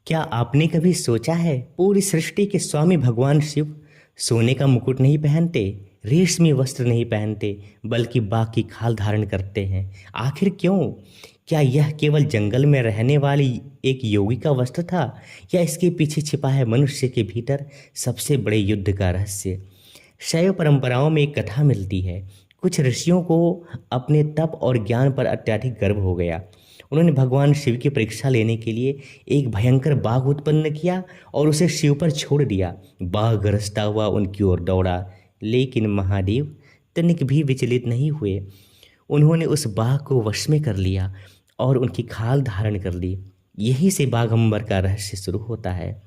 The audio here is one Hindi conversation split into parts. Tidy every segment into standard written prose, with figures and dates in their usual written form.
क्या आपने कभी सोचा है पूरी सृष्टि के स्वामी भगवान शिव सोने का मुकुट नहीं पहनते, रेशमी वस्त्र नहीं पहनते, बल्कि बाघ की खाल धारण करते हैं? आखिर क्यों? क्या यह केवल जंगल में रहने वाली एक योगी का वस्त्र था, या इसके पीछे छिपा है मनुष्य के भीतर सबसे बड़े युद्ध का रहस्य? शैव परंपराओं में एक कथा मिलती है। कुछ ऋषियों को अपने तप और ज्ञान पर अत्यधिक गर्व हो गया। उन्होंने भगवान शिव की परीक्षा लेने के लिए एक भयंकर बाघ उत्पन्न किया और उसे शिव पर छोड़ दिया। बाघ गरजता हुआ उनकी ओर दौड़ा, लेकिन महादेव तनिक भी विचलित नहीं हुए। उन्होंने उस बाघ को वश में कर लिया और उनकी खाल धारण कर ली। यही से बाघंबर का रहस्य शुरू होता है।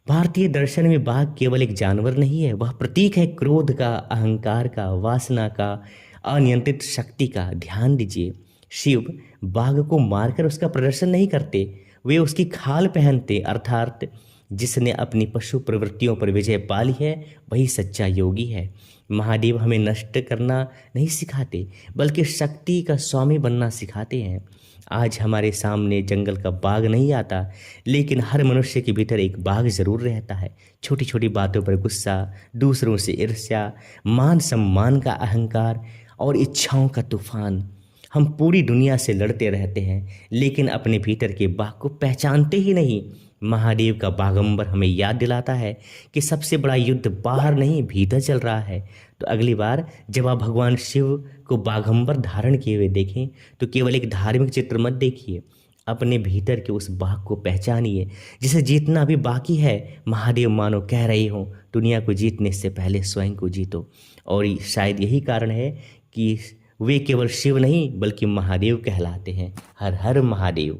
भारतीय दर्शन में बाघ केवल एक जानवर नहीं है, वह प्रतीक है क्रोध का, अहंकार का, वासना का, अनियंत्रित शक्ति का। ध्यान दीजिए, शिव बाघ को मारकर उसका प्रदर्शन नहीं करते, वे उसकी खाल पहनते। अर्थात जिसने अपनी पशु प्रवृत्तियों पर विजय पाली है वही सच्चा योगी है। महादेव हमें नष्ट करना नहीं सिखाते, बल्कि शक्ति का स्वामी बनना सिखाते हैं। आज हमारे सामने जंगल का बाघ नहीं आता, लेकिन हर मनुष्य के भीतर एक बाघ जरूर रहता है। छोटी छोटी बातों पर गुस्सा, दूसरों से ईर्ष्या, मान सम्मान का अहंकार और इच्छाओं का तूफान। हम पूरी दुनिया से लड़ते रहते हैं, लेकिन अपने भीतर के बाघ को पहचानते ही नहीं। महादेव का बाघंबर हमें याद दिलाता है कि सबसे बड़ा युद्ध बाहर नहीं, भीतर चल रहा है। तो अगली बार जब आप भगवान शिव को बाघंबर धारण किए हुए देखें, तो केवल एक धार्मिक चित्र मत देखिए, अपने भीतर के उस बाघ को पहचानिए जिसे जीतना अभी बाकी है। महादेव मानो कह रहे हो, दुनिया को जीतने से पहले स्वयं को जीतो। और शायद यही कारण है कि वे केवल शिव नहीं बल्कि महादेव कहलाते हैं। हर हर महादेव।